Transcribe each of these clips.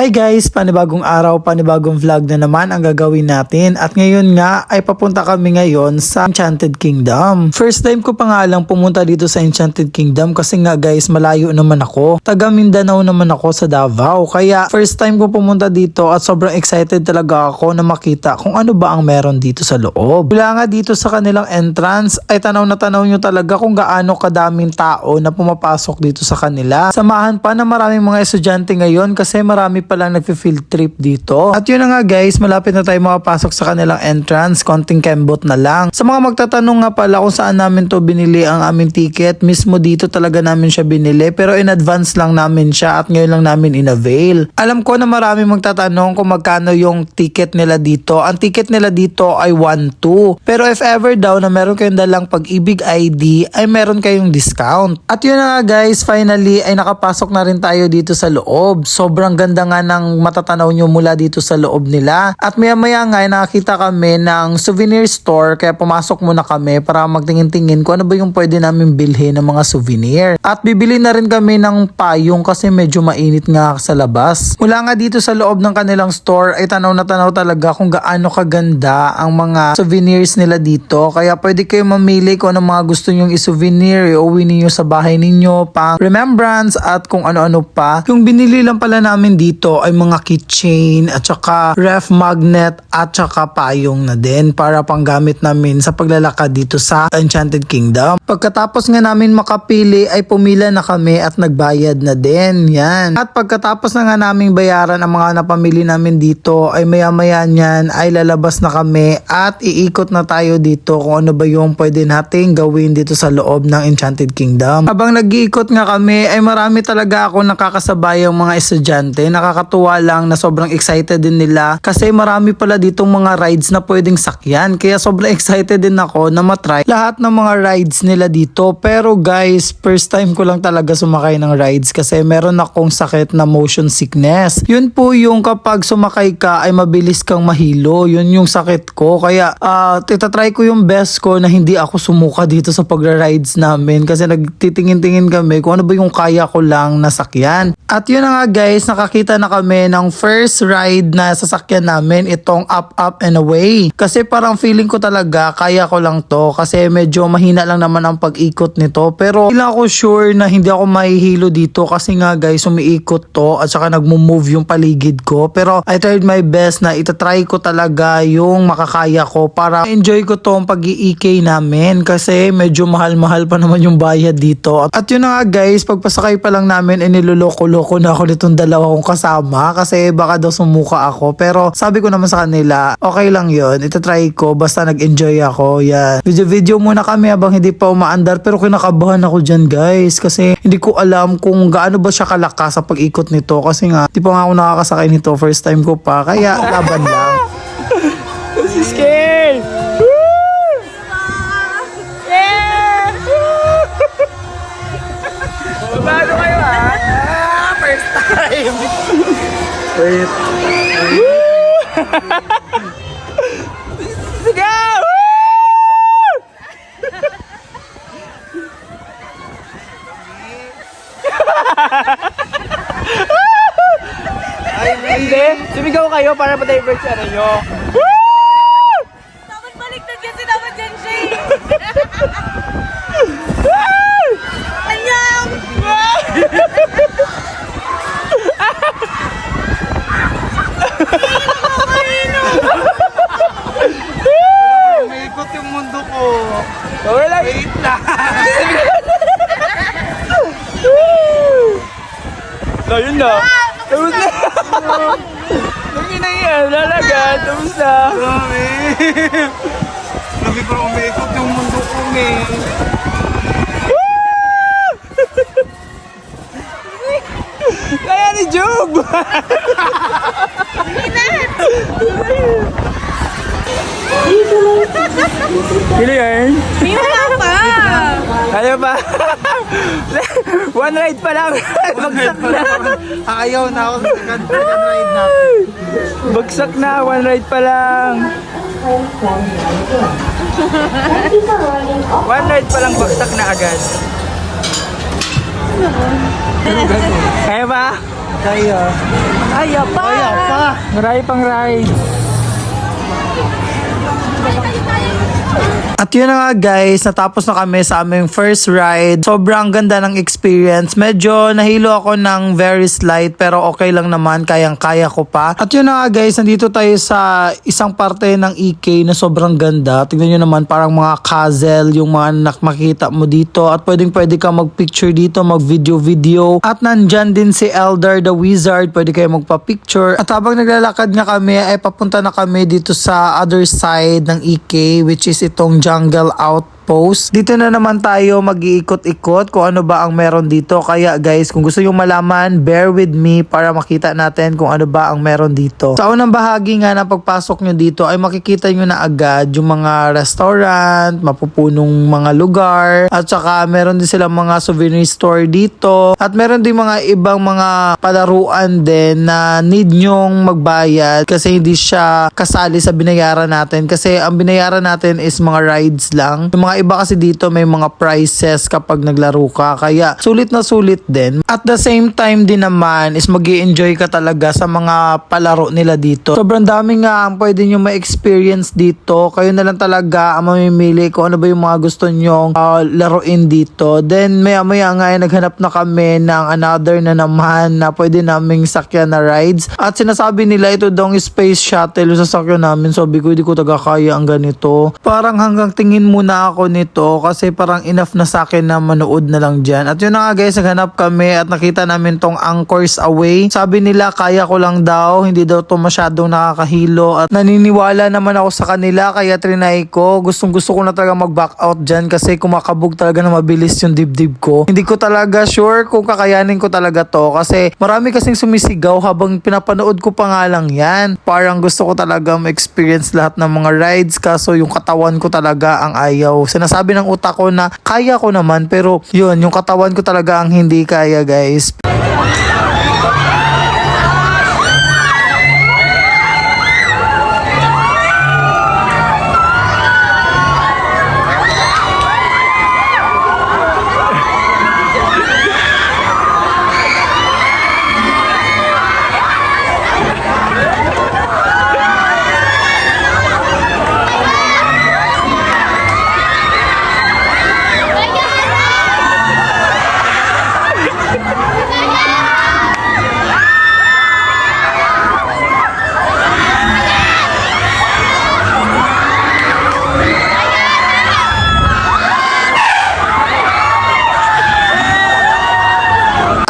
Hi guys! Panibagong araw, panibagong vlog na naman ang gagawin natin at ngayon nga ay papunta kami ngayon sa Enchanted Kingdom. First time ko pa nga lang pumunta dito sa Enchanted Kingdom kasi nga guys malayo naman ako. Taga Mindanao naman ako sa Davao kaya first time ko pumunta dito at sobrang excited talaga ako na makita kung ano ba ang meron dito sa loob. Mula nga dito sa kanilang entrance ay tanaw na tanaw nyo talaga kung gaano kadaming tao na pumapasok dito sa kanila. Samahan pa na maraming mga estudyante ngayon kasi marami palang nagfi-field trip dito. At yun na nga guys, malapit na tayo makapasok sa kanilang entrance, konting kembot na lang. Sa mga magtatanong nga pala kung saan namin to binili ang aming ticket, mismo dito talaga namin siya binili pero in advance lang namin siya at ngayon lang namin in-avail. Alam ko na marami magtatanong kung magkano yung ticket nila dito. Ang ticket nila dito ay 1-2. Pero if ever daw na meron kayong dalang Pag-ibig ID ay meron kayong discount. At yun na nga guys, finally ay nakapasok na rin tayo dito sa loob. Sobrang ganda nga ng matatanaw nyo mula dito sa loob nila. At maya maya nga nakita kami ng souvenir store kaya pumasok muna kami para magtingin-tingin kung ano ba yung pwede namin bilhin ng mga souvenir. At bibili na rin kami ng payong kasi medyo mainit nga sa labas. Mula nga dito sa loob ng kanilang store ay tanaw na tanaw talaga kung gaano kaganda ang mga souvenirs nila dito. Kaya pwede kayo mamili kung ano mga gusto nyong i-souvenir, iuwi ninyo sa bahay ninyo, pang remembrance at kung ano-ano pa. Yung binili lang pala namin dito ay mga keychain at saka ref magnet at saka payong na din para panggamit namin sa paglalakad dito sa Enchanted Kingdom. Pagkatapos nga namin makapili ay pumila na kami at nagbayad na din. Yan. At pagkatapos na nga namin bayaran ang mga napamili namin dito ay maya-maya niyan ay lalabas na kami at iikot na tayo dito kung ano ba yung pwede nating gawin dito sa loob ng Enchanted Kingdom. Habang nag-iikot nga kami ay marami talaga ako nakakasabayang mga estudyante. Nakakatuwa lang na sobrang excited din nila kasi marami pala ditong mga rides na pwedeng sakyan. Kaya sobrang excited din ako na matry lahat ng mga rides nila dito. Pero guys, first time ko lang talaga sumakay ng rides kasi meron akong sakit na motion sickness. Yun po yung kapag sumakay ka ay mabilis kang mahilo. Yun yung sakit ko. Kaya titatry ko yung best ko na hindi ako sumuka dito sa pagra-rides namin kasi nagtitingin-tingin kami kung ano ba yung kaya ko lang nasakyan. At yun na nga guys, nakakita na kami ng first ride na sasakyan namin, itong Up, Up and Away. Kasi parang feeling ko talaga kaya ko lang to kasi medyo mahina lang naman ang pag-ikot nito. Pero hindi lang ako sure na hindi ako mahihilo dito kasi nga guys, umiikot to at saka nagmo-move yung paligid ko. Pero I tried my best na itatry ko talaga yung makakaya ko para enjoy ko tong pag-i-EK namin kasi medyo mahal-mahal pa naman yung bayad dito. At yun na nga guys, pagpasakay pa lang namin niloloko-loko na ako nitong dalawa kong kasama kasi baka daw sumuka ako. Pero sabi ko naman sa kanila, okay lang yun, itatry ko basta nag-enjoy ako. Yan. Video muna kami habang hindi pa umaandar pero kinakabahan ako dyan guys kasi hindi ko alam kung gaano ba siya kalakas sa pag-ikot nito kasi nga di pa nga ako nakakasakay nito, first time ko pa kaya laban lang. This is scared! Bago kayo ha? First time! Wait. Sige! Ay, hindi! Sumigaw kayo para pa-divert sa ano nyo. Dapat baliktad kasi dapat dyan siya eh. Anyang! Umiikot yung mundo ko. Okay lang. Wait lang. No, yun na. Tapos na. Lagi na yan. Lalagan. Tapos na. Grabe. Grabe parang umiikot yung mundo ko eh. Kaya ni Job. Kilo yan? Hindi na pa! Ano ba? One ride pa lang. Bagsak na. Ayaw na ako sa second ride na. Bagsak na. One ride pa lang. One ride pa lang bagsak na agad. Kaya ba? Kaya. Kaya pa! Kaya pa. Marami pang rides. At yun na nga guys, natapos na kami sa aming first ride. Sobrang ganda ng experience. Medyo nahilo ako ng very slight pero okay lang naman, kayang-kaya ko pa. At yun na nga guys, nandito tayo sa isang parte ng EK na sobrang ganda. Tignan nyo naman, parang mga castle yung mga makikita mo dito. At pwede ka mag-picture dito, mag-video. At nandyan din si Elder the Wizard, pwede kayo magpa-picture. At habang naglalakad nga kami, ay papunta na kami dito sa other side ng EK, which is itong Jungle Outpost. Dito na naman tayo mag-iikot-ikot kung ano ba ang meron dito. Kaya guys, kung gusto nyo malaman, bear with me para makita natin kung ano ba ang meron dito. Sa unang bahagi nga na pagpasok nyo dito ay makikita nyo na agad yung mga restaurant, mapupunong mga lugar, at saka meron din silang mga souvenir store dito. At meron din mga ibang mga palaruan din na need nyong magbayad kasi hindi siya kasali sa binayaran natin. Kasi ang binayaran natin is mga rides lang. Yung mga iba kasi dito may mga prizes kapag naglaro ka. Kaya sulit na sulit din. At the same time din naman is mag-i-enjoy ka talaga sa mga palaro nila dito. Sobrang dami nga ang pwede nyo ma-experience dito. Kayo na lang talaga ang mamimili kung ano ba yung mga gusto nyong laruin dito. Then maya-maya nga naghanap na kami ng another na naman na pwede naming sakyan na rides. At sinasabi nila ito daw space shuttle yung sasakyan namin. Sabi ko hindi ko kaya ang ganito. Parang hanggang tingin muna ako nito kasi parang enough na sa akin na manood na lang dyan. At yun na nga guys, naghanap kami at nakita namin tong Anchors Away. Sabi nila kaya ko lang daw, hindi daw to masyadong nakakahilo at naniniwala naman ako sa kanila kaya trinay ko. Gustong gusto ko na talaga mag-back out dyan kasi kumakabog talaga na mabilis yung dibdib ko. Hindi ko talaga sure kung kakayanin ko talaga to kasi marami kasing sumisigaw habang pinapanood ko pa nga lang yan. Parang gusto ko talaga ma-experience lahat ng mga rides kaso yung katawan ko talaga ang ayaw. Sinasabi ng utak ko na kaya ko naman pero yun, yung katawan ko talaga ang hindi kaya guys.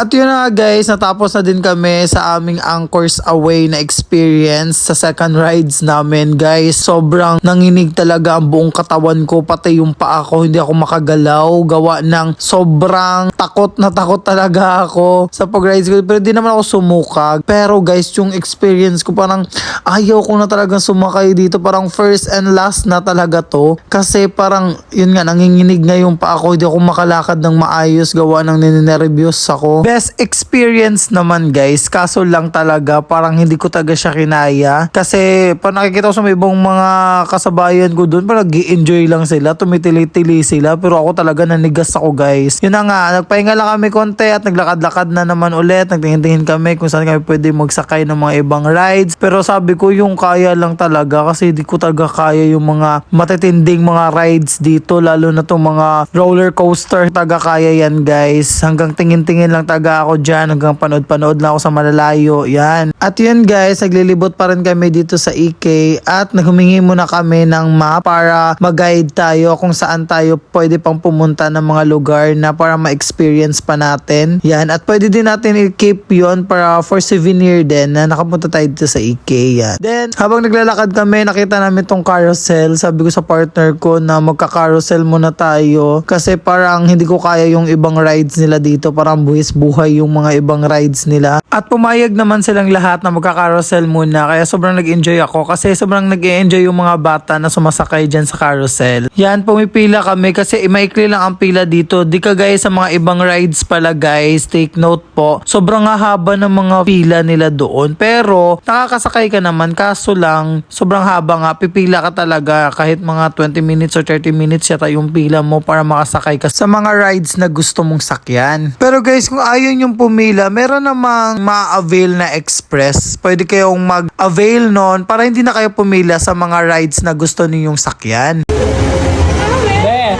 At yun na guys, natapos na din kami sa aming Anchors Away na experience sa second rides namin guys. Sobrang nanginig talaga ang buong katawan ko, pati yung paa ko, hindi ako makagalaw. Gawa ng sobrang takot na takot talaga ako sa pag-rides ko. Pero di naman ako sumukag. Pero guys, yung experience ko parang ayaw ko na talagang sumakay dito. Parang first and last na talaga to. Kasi parang yun nga, nanginginig nga yung paa ko. Hindi ako makalakad ng maayos. Gawa ng ninenervyos ako. Best experience naman guys, kaso lang talaga parang hindi ko talaga siya kinaya kasi parang nakikita ko sa may ibang mga kasabayan ko doon parang nag-i-enjoy lang sila, tumitili-tili sila pero ako talaga nanigas ako guys. Yun na nga, nagpahinga lang kami konti at naglakad-lakad na naman ulit, nagtingin-tingin kami kung saan kami pwede magsakay ng mga ibang rides pero sabi ko yung kaya lang talaga kasi hindi ko talaga kaya yung mga matitinding mga rides dito, lalo na tong mga roller coaster, talaga kaya yan guys, hanggang tingin-tingin lang talaga ako dyan, hanggang panood-panood lang ako sa malalayo, yan. At yun guys, naglilibot pa rin kami dito sa EK at naghumingi muna kami ng map para mag-guide tayo kung saan tayo pwede pang pumunta ng mga lugar na para ma-experience pa natin, yan. At pwede din natin i-keep yun para for souvenir din na nakapunta tayo dito sa EK, yan. Then, habang naglalakad kami, nakita namin tong carousel, sabi ko sa partner ko na magka-carousel muna tayo kasi parang hindi ko kaya yung ibang rides nila dito, parang buhay yung mga ibang rides nila. At pumayag naman silang lahat na magka-carousel muna kaya sobrang nag-enjoy ako kasi sobrang nag-enjoy yung mga bata na sumasakay dyan sa carousel. Yan, pumipila kami kasi maikli lang ang pila dito. Di ka guys sa mga ibang rides pala guys, take note po. Sobrang haba ng mga pila nila doon pero nakakasakay ka naman kaso lang sobrang haba nga, pipila ka talaga kahit mga 20 minutes or 30 minutes yata yung pila mo para makasakay ka sa mga rides na gusto mong sakyan. Pero guys, kung ayaw ngayon yung pumila, meron namang ma-avail na express. Pwede kayong mag-avail nun para hindi na kayo pumila sa mga rides na gusto ninyong sakyan. Be.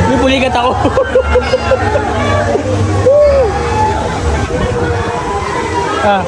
May pulikat ako. Ah.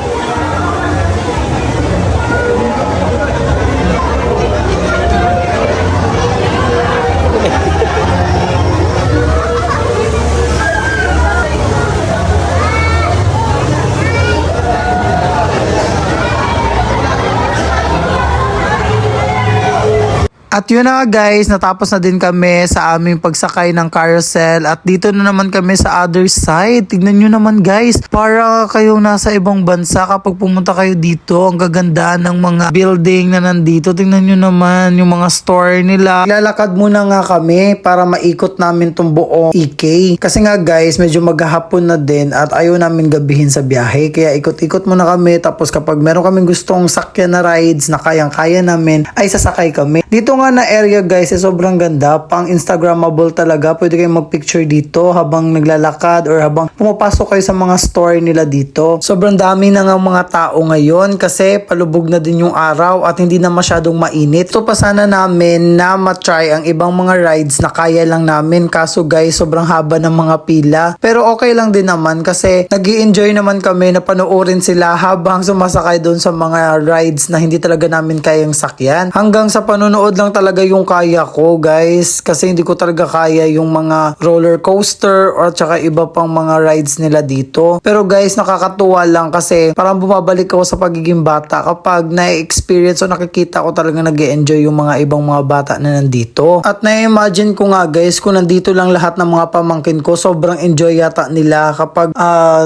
At yun na nga guys, natapos na din kami sa aming pagsakay ng carousel at dito na naman kami sa other side. Tignan nyo naman guys, para kayong nasa ibang bansa kapag pumunta kayo dito. Ang gaganda ng mga building na nandito. Tignan nyo naman yung mga store nila. Lalakad muna nga kami para maikot namin tong buong EK. Kasi nga guys, medyo maghahapon na din at ayaw namin gabihin sa biyahe. Kaya ikot-ikot muna kami, tapos kapag meron kaming gustong sakyan na rides na kayang-kaya namin, ay sasakay kami. Dito nga na area guys, sobrang ganda, pang Instagrammable talaga. Pwede kayong magpicture dito habang naglalakad or habang pumapasok kayo sa mga store nila dito. Sobrang dami na nga mga tao ngayon kasi palubog na din yung araw at hindi na masyadong mainit. So pa sana namin na matry ang ibang mga rides na kaya lang namin, kaso guys sobrang haba ng mga pila. Pero okay lang din naman kasi nag-i-enjoy naman kami na panoorin sila habang sumasakay doon sa mga rides na hindi talaga namin kayang sakyan. Hanggang sa panonood lang talaga yung kaya ko guys, kasi hindi ko talaga kaya yung mga roller coaster or tsaka iba pang mga rides nila dito. Pero guys, nakakatuwa lang kasi parang bumabalik ako sa pagiging bata kapag na-experience o nakikita ko talaga nag-e-enjoy yung mga ibang mga bata na nandito. At na-imagine ko nga guys, kung nandito lang lahat ng mga pamangkin ko, sobrang enjoy yata nila kapag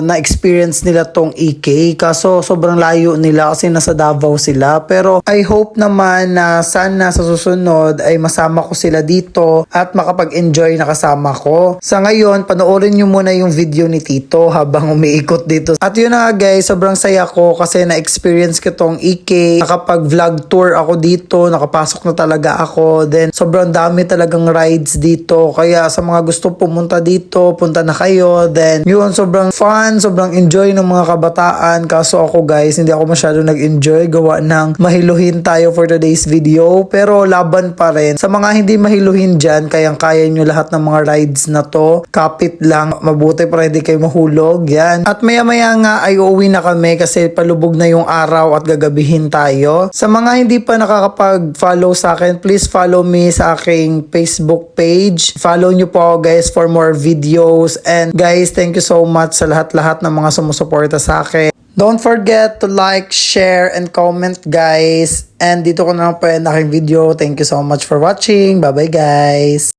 na-experience nila tong EK. Kaso sobrang layo nila kasi nasa Davao sila. Pero I hope naman na sana sa susunod ay masama ko sila dito at makapag-enjoy na kasama ko. Sa ngayon, panoorin nyo muna yung video ni Tito habang umiikot dito. At yun na nga guys, sobrang saya ko kasi na-experience ko tong EK. Nakapag-vlog tour ako dito, nakapasok na talaga ako. Then, sobrang dami talagang rides dito. Kaya sa mga gusto pumunta dito, punta na kayo. Then, yun, sobrang fun, sobrang enjoy ng mga kabataan. Kaso ako guys, hindi ako masyado nag-enjoy. Gawa ng mahiluhin tayo for today's video. Pero laban pa rin. Sa mga hindi mahiluhin dyan, kayang-kaya nyo lahat ng mga rides na to. Kapit lang. Mabuti para hindi kayo mahulog. Yan. At maya-maya nga ay uuwi na kami kasi palubog na yung araw at gagabihin tayo. Sa mga hindi pa nakakapag-follow sa akin, please follow me sa aking Facebook page. Follow nyo po ako guys for more videos. And guys, thank you so much sa lahat-lahat ng mga sumusuporta sa akin. Don't forget to like, share, and comment guys. And dito ko na lang po yung aking video. Thank you so much for watching. Bye-bye guys.